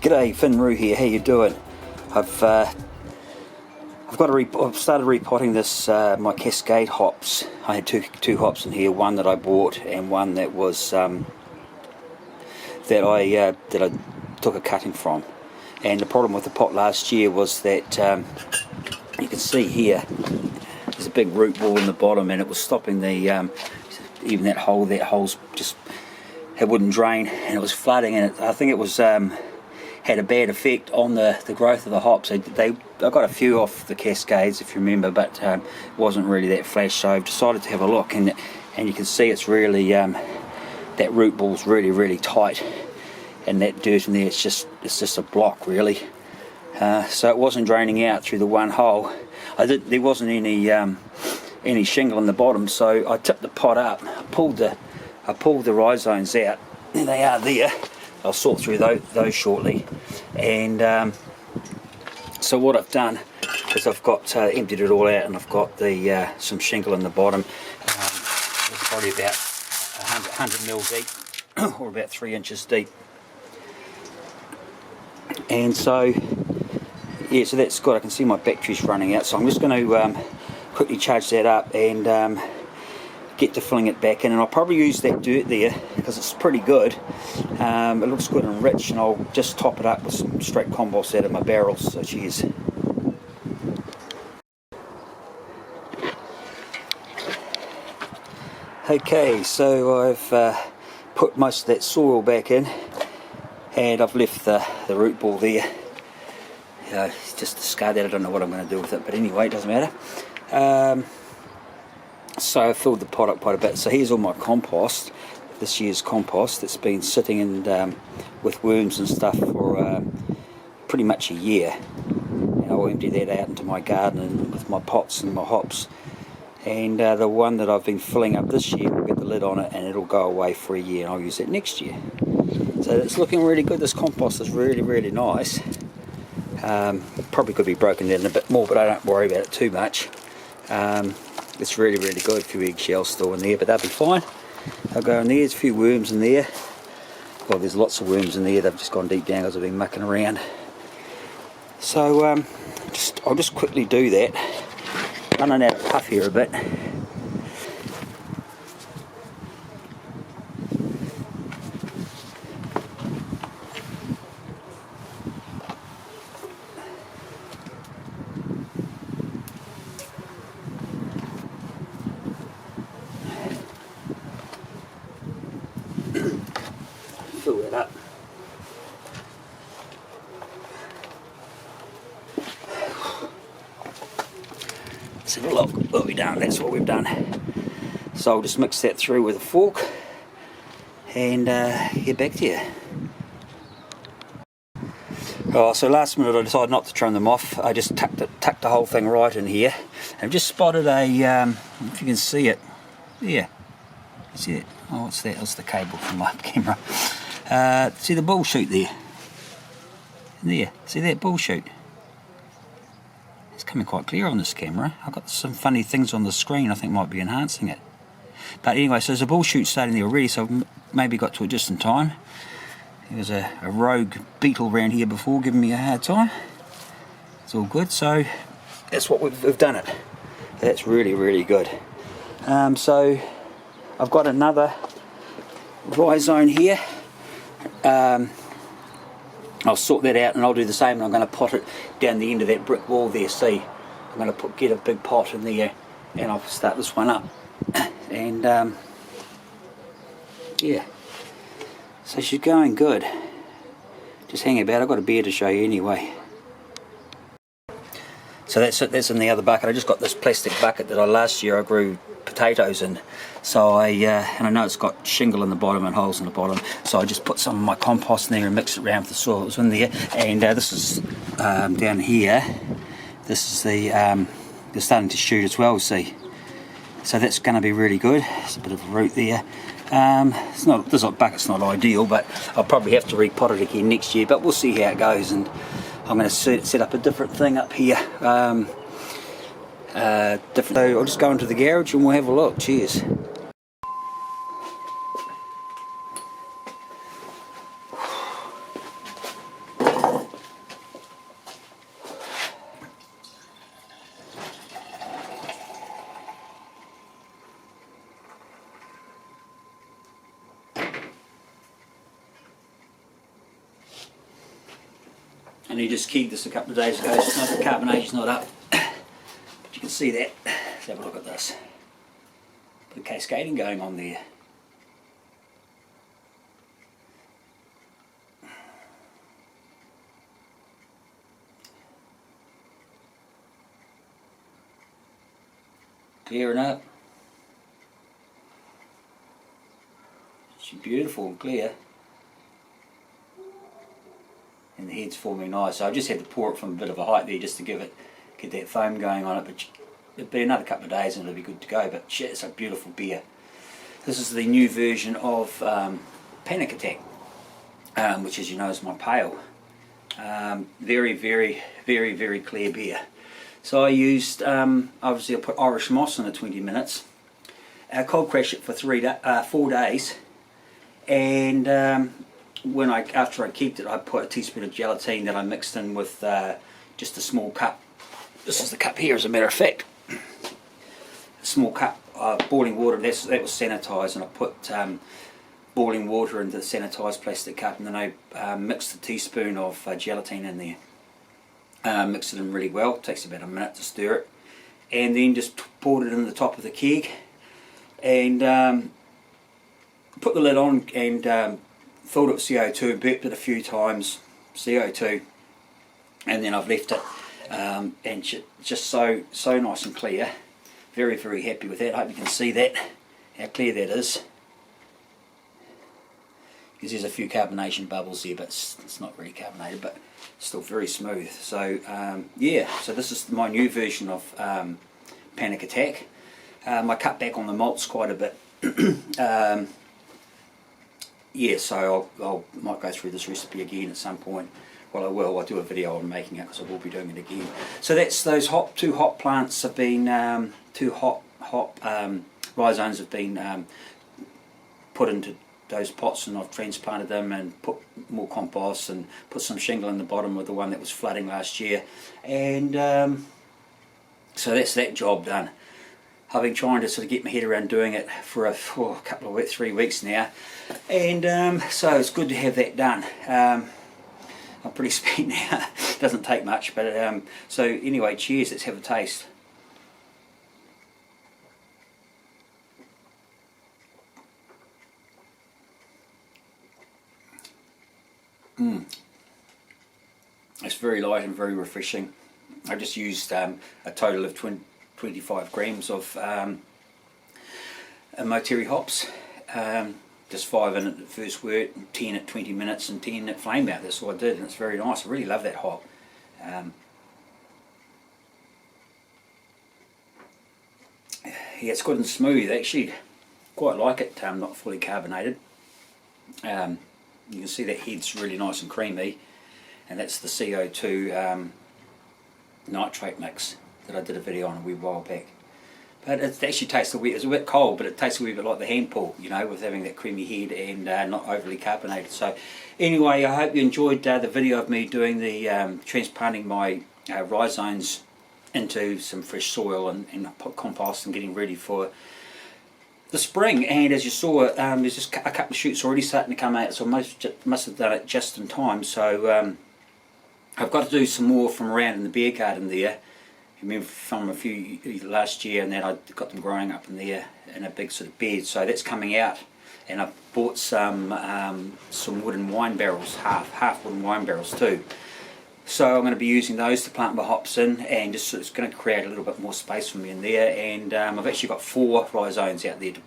G'day, Finroo here. How you doing? I've started repotting this my Cascade hops. I had two hops in here. One that I bought and one that was that I took a cutting from. And the problem with the pot last year was that you can see here there's a big root ball in the bottom, and it was stopping the even that hole's just, it wouldn't drain, and it was flooding, and I think it was had a bad effect on the growth of the hops. I got a few off the Cascades, if you remember, but it wasn't really that flash, so I've decided to have a look, and you can see it's really that root ball's really tight, and that dirt in there, it's just a block really. So it wasn't draining out through the one hole. There wasn't any shingle in the bottom, so I tipped the pot up, I pulled the rhizomes out. There they are there. I'll sort through those shortly. And so what I've done is I've got emptied it all out, and I've got the some shingle in the bottom. It's probably about 100 mil deep, or about 3 inches deep. And so yeah, so that's good. I can see my battery's running out, so I'm just going to quickly charge that up and get to filling it back in, and I'll probably use that dirt there because it's pretty good. It looks good and rich, and I'll just top it up with some straight compost out of my barrels. So cheers. Okay, so I've put most of that soil back in, and I've left the root ball there. It's just discarded. I don't know what I'm going to do with it, but anyway, it doesn't matter. So I filled the pot up quite a bit. So here's all my compost, this year's compost, that's been sitting in with worms and stuff for pretty much a year. And I'll empty that out into my garden and with my pots and my hops. And the one that I've been filling up this year will get the lid on it, and it'll go away for a year, and I'll use it next year. So it's looking really good. This compost is really nice. Probably could be broken down a bit more, but I don't worry about it too much. It's really good. A few eggshells still in there, but they'll be fine. They'll go in there. There's a few worms in there. Well, there's lots of worms in there. They've just gone deep down because I've been mucking around. So I'll just quickly do that. Running out of puff here a bit. Fill that up. Let's have a look what we've done. That's what we've done. So I'll just mix that through with a fork and get back to you. Oh, so last minute I decided not to trim them off. I just tucked the whole thing right in here. I've just spotted a, if you can see it, yeah. See it? Oh, what's that? That's the cable from my camera. See the ball shoot there? There. See that ball shoot? It's coming quite clear on this camera. I've got some funny things on the screen I think might be enhancing it. But anyway, so there's a ball shoot starting there already, so I've maybe got to it just in time. There was a rogue beetle around here before giving me a hard time. It's all good, so that's what we've done it. That's really good. So I've got another rhizome here. I'll sort that out and I'll do the same, and I'm going to pot it down the end of that brick wall there. See, I'm going to get a big pot in there, and I'll start this one up. And yeah, so she's going good. Just hang about. I've got a beer to show you anyway. So that's it. That's in the other bucket. I just got this plastic bucket that last year I grew potatoes in. So and I know it's got shingle in the bottom and holes in the bottom. So I just put some of my compost in there and mixed it around with the soil that was in there. And this is down here. This is the they're starting to shoot as well. See, so that's going to be really good. There's a bit of a root there. This bucket's not ideal, but I'll probably have to repot it again next year. But we'll see how it goes. And I'm going to set up a different thing up here. So I'll just go into the garage and we'll have a look. Cheers. And he just keyed this a couple of days ago, so the carbonation's not up. But you can see that. Let's have a look at this. Bit of cascading going on there. Clearing up. It's beautiful and clear. And the head's forming nice. So I just had to pour it from a bit of a height there just to get that foam going on it. But it'll be another couple of days and it'll be good to go. But shit, it's a beautiful beer. This is the new version of Panic Attack, which, as you know, is my pale. Very, very, very, very clear beer. So I used, obviously I put Irish moss in it 20 minutes, cold crash it for 4 days, and after I kept it, I put a teaspoon of gelatine that I mixed in with just a small cup. This is the cup here, as a matter of fact. A small cup of boiling water. That was sanitised, and I put boiling water into the sanitised plastic cup, and then I mixed a teaspoon of gelatine in there. Mix it in really well. It takes about a minute to stir it, and then just poured it in the top of the keg, and put the lid on and filled it with CO2 and burped it a few times, CO2, and then I've left it, and just so nice and clear. Very, very happy with that. I hope you can see that, how clear that is. Because there's a few carbonation bubbles there, but it's not really carbonated, but still very smooth. So yeah, so this is my new version of Panic Attack. I cut back on the malts quite a bit. Yeah, so I might go through this recipe again at some point. Well, I will. I'll do a video on making it because I will be doing it again. So that's those two hop plants have been, two hop rhizomes have been put into those pots, and I've transplanted them and put more compost and put some shingle in the bottom of the one that was flooding last year, and so that's that job done. I've been trying to sort of get my head around doing it for a couple of weeks, 3 weeks now, and so it's good to have that done. I'm pretty spent now. Doesn't take much, but so anyway, cheers. Let's have a taste. It's very light and very refreshing. I just used a total of 25 grams of Moteri hops. Just 5 in at the first wort, 10 at 20 minutes, and 10 at flame out. That's what I did, and it's very nice. I really love that hop. Yeah, it's good and smooth. Actually, quite like it. Not fully carbonated. You can see that head's really nice and creamy, and that's the CO2 nitrate mix that I did a video on a wee while back. But it actually tastes it's a bit cold, but it tastes a wee bit like the hand pull, you know, with having that creamy head and not overly carbonated. So anyway, I hope you enjoyed the video of me doing the transplanting my rhizomes into some fresh soil and compost and getting ready for the spring. And as you saw, there's just a couple of shoots already starting to come out, so I must have done it just in time. So I've got to do some more from around in the beer garden there. I remember from a few last year, and then I got them growing up in there in a big sort of bed. So that's coming out, and I bought some wooden wine barrels, half wooden wine barrels too. So I'm going to be using those to plant my hops in, and just it's going to create a little bit more space for me in there. And I've actually got 4 rhizomes out there to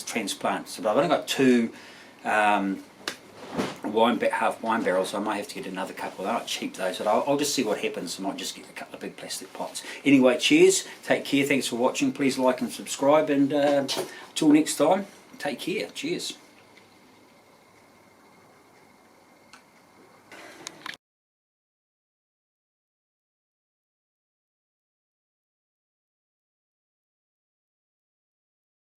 transplant. So I've only got 2 half wine barrels, so I might have to get another couple. They're not cheap though, so I'll just see what happens. I might just get a couple of big plastic pots. Anyway, cheers, take care, thanks for watching, please like and subscribe, and till next time, take care, cheers.